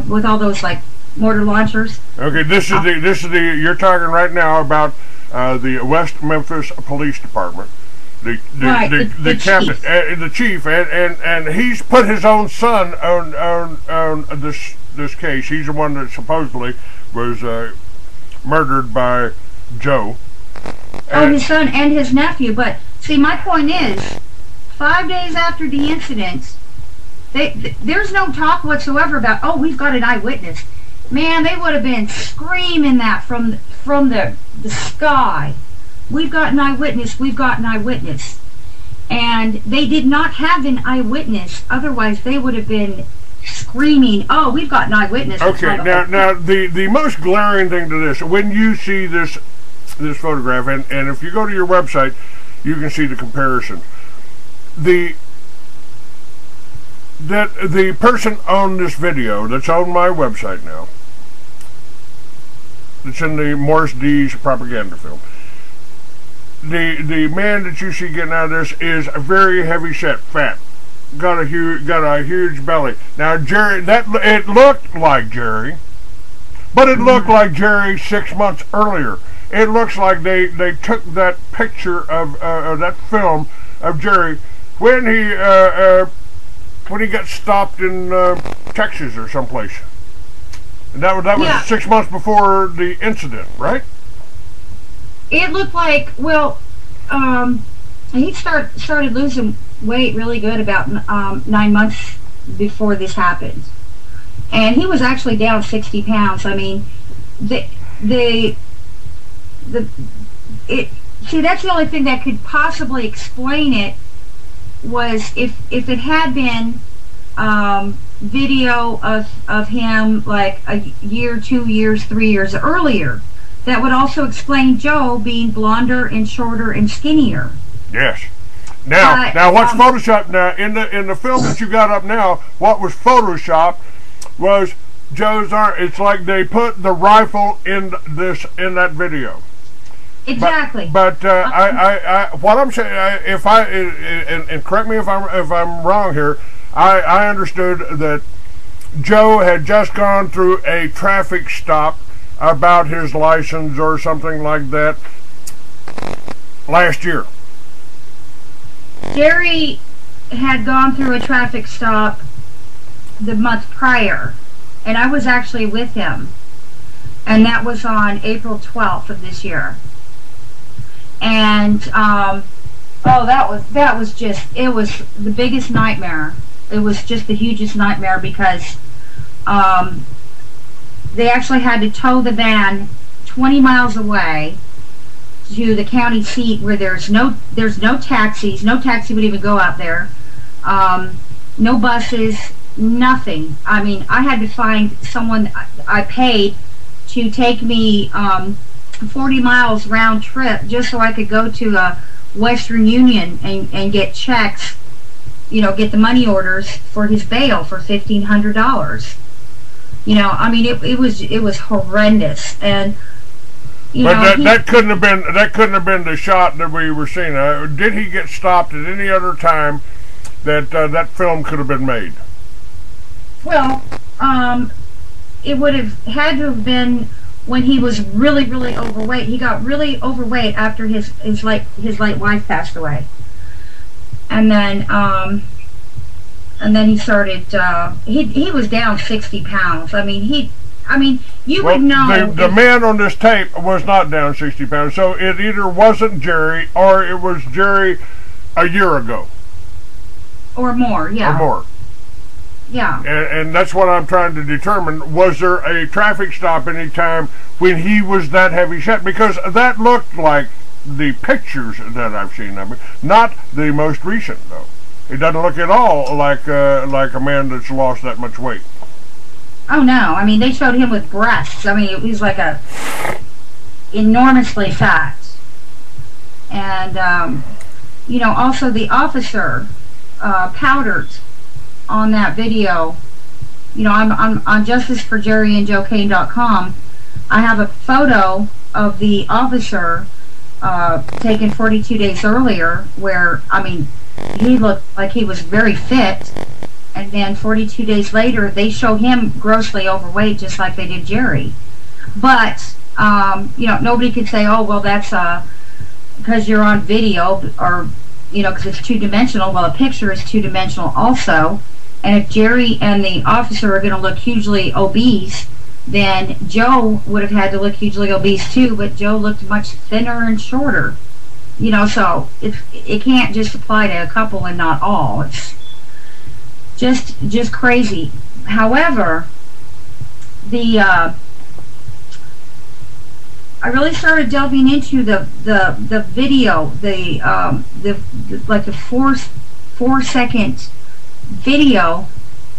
with all those like mortar launchers. Okay, this is the you're talking right now about the West Memphis Police Department. The captain, the chief, and he's put his own son on this case. He's the one that supposedly was murdered by Joe. Oh, his son and his nephew. But see, my point is, 5 days after the incident, there's no talk whatsoever about, oh, we've got an eyewitness. Man, they would have been screaming that from the sky. We've got an eyewitness, we've got an eyewitness. And they did not have an eyewitness, otherwise they would have been screaming, oh, we've got an eyewitness. Okay, now the most glaring thing to this, when you see this photograph, and if you go to your website, you can see the comparison. The person on this video, that's on my website now, it's in the Morris D's propaganda film. The man that you see getting out of this is a very heavy set, fat, got a huge belly. Now Jerry, it looked like Jerry, but it looked like Jerry 6 months earlier. It looks like they took that picture of that film of Jerry when he got stopped in Texas or someplace. And that was 6 months before the incident, right? It looked like, well, he started losing weight really good about 9 months before this happened, and he was actually down 60 pounds. I mean, see, that's the only thing that could possibly explain it, was if it had been video of him like a year, 2 years, 3 years earlier. That would also explain Joe being blonder and shorter and skinnier. Yes. Now what's photoshopped now in the film that you got up now? What was photoshopped was Joe's arm. It's like they put the rifle in that video. Exactly. But what I'm saying, and correct me if I'm wrong here, I understood that Joe had just gone through a traffic stop about his license or something like that last year. Jerry had gone through a traffic stop the month prior, and I was actually with him, and that was on April 12th of this year. And that was just, it was the biggest nightmare. It was just the hugest nightmare, because they actually had to tow the van 20 miles away to the county seat, where there's no taxis. No taxi would even go out there. No buses, nothing. I mean, I had to find someone I paid to take me 40 miles round trip just so I could go to a Western Union and get checks, get the money orders for his bail for $1,500. I mean, it was horrendous, and but that couldn't have been the shot that we were seeing. Did he get stopped at any other time that that film could have been made? Well, it would have had to have been when he was really, really overweight. He got really overweight after his late wife passed away, and then he started. He was down 60 pounds. I mean, you would know. The man on this tape was not down 60 pounds, so it either wasn't Jerry or it was Jerry a year ago. Or more, yeah. Or more. Yeah. And that's what I'm trying to determine. Was there a traffic stop any time when he was that heavy set? Because that looked like the pictures that I've seen of him. Not the most recent, though. It doesn't look at all like a man that's lost that much weight. Oh no! I mean, they showed him with breasts. I mean, he was like enormously fat. And also the officer powdered on that video. I'm on justiceforjerryandjoekane.com. I have a photo of the officer taken 42 days earlier, where he looked like he was very fit, and then 42 days later, they show him grossly overweight, just like they did Jerry. But nobody could say, oh, well, that's because you're on video, or because it's two-dimensional. Well, a picture is two-dimensional also. And if Jerry and the officer are going to look hugely obese, then Joe would have had to look hugely obese too, but Joe looked much thinner and shorter. So it can't just apply to a couple and not all. It's just crazy. However, I really started delving into the video, like the 4-second video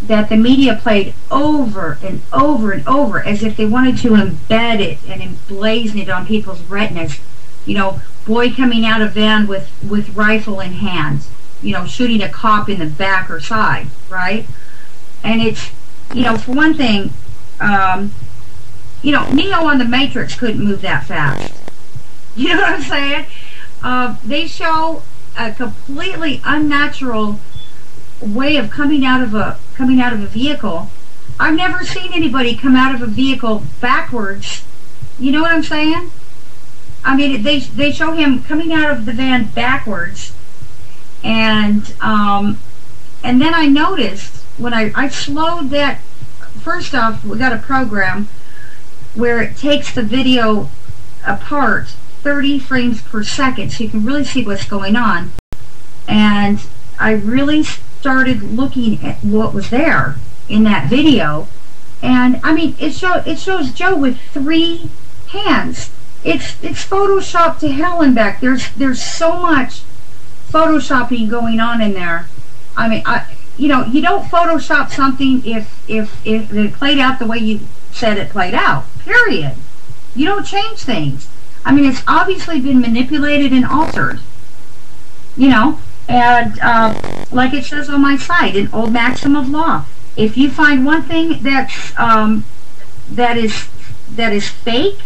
that the media played over and over and over, as if they wanted to embed it and emblazon it on people's retinas. Boy coming out of van with rifle in hand, shooting a cop in the back or side, right? And it's, for one thing, Neo on the Matrix couldn't move that fast. You know what I'm saying? They show a completely unnatural way of coming out of a vehicle. I've never seen anybody come out of a vehicle backwards. You know what I'm saying? I mean, they show him coming out of the van backwards, and then I noticed when I slowed that. First off, we got a program where it takes the video apart 30 frames per second, so you can really see what's going on. And I really started looking at what was there in that video, and I mean, it shows Joe with 3 hands. It's photoshopped to hell and back. There's so much photoshopping going on in there. I mean, you don't Photoshop something if it played out the way you said it played out. Period. You don't change things. I mean, it's obviously been manipulated and altered. And like it says on my site, an old maxim of law: if you find one thing that is fake,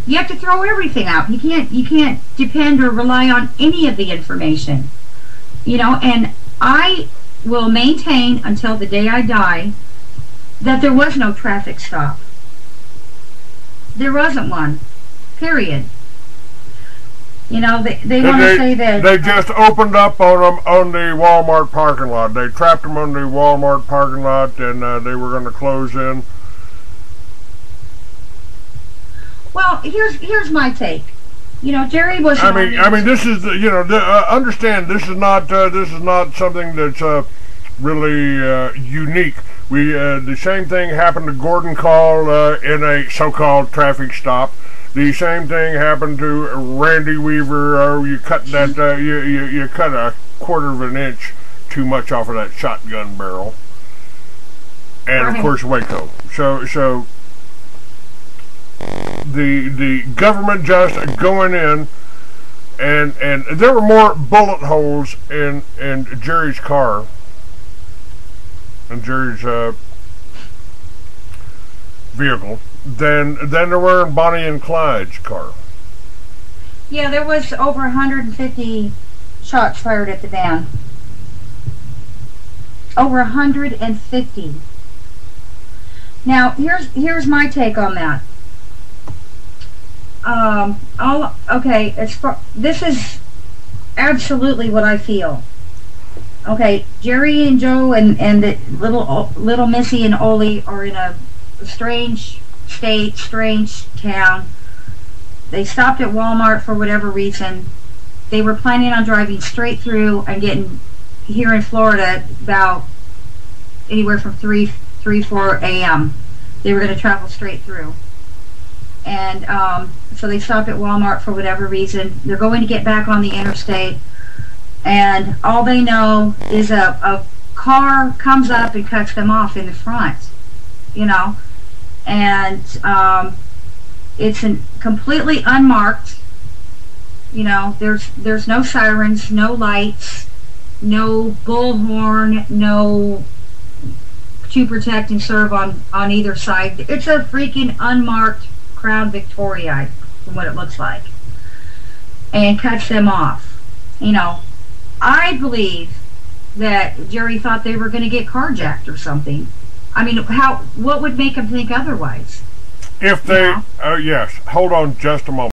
you have to throw everything out. You can't depend or rely on any of the information. And I will maintain until the day I die that there was no traffic stop. There wasn't one. Period. They want to say that they just opened up on them on the Walmart parking lot. They trapped them on the Walmart parking lot, and they were going to close in. Well, here's my take. Jerry was. I mean, this is understand. This is not something that's really unique. The same thing happened to Gordon Call in a so-called traffic stop. The same thing happened to Randy Weaver. You cut that you cut a 1/4 of an inch too much off of that shotgun barrel, and of course Waco. So the government just going in, and there were more bullet holes in Jerry's car, and Jerry's vehicle, than there were in Bonnie and Clyde's car. Yeah, there was over 150 shots fired at the van. Over 150. Now, here's my take on that. This is absolutely what I feel. Okay, Jerry and Joe and the little Missy and Oli are in a strange state, strange town. They stopped at Walmart for whatever reason. They were planning on driving straight through and getting here in Florida about anywhere from 4 a.m. They were going to travel straight through. And so they stopped at Walmart for whatever reason. They're going to get back on the interstate, and all they know is a car comes up and cuts them off in the front, and it's completely unmarked. There's no sirens, no lights, no bullhorn, no to protect and serve on either side. It's a freaking unmarked Crown Victoria, from what it looks like, and cuts them off. I believe that Jerry thought they were going to get carjacked or something. I mean, what would make him think otherwise? If they, yes, hold on just a moment.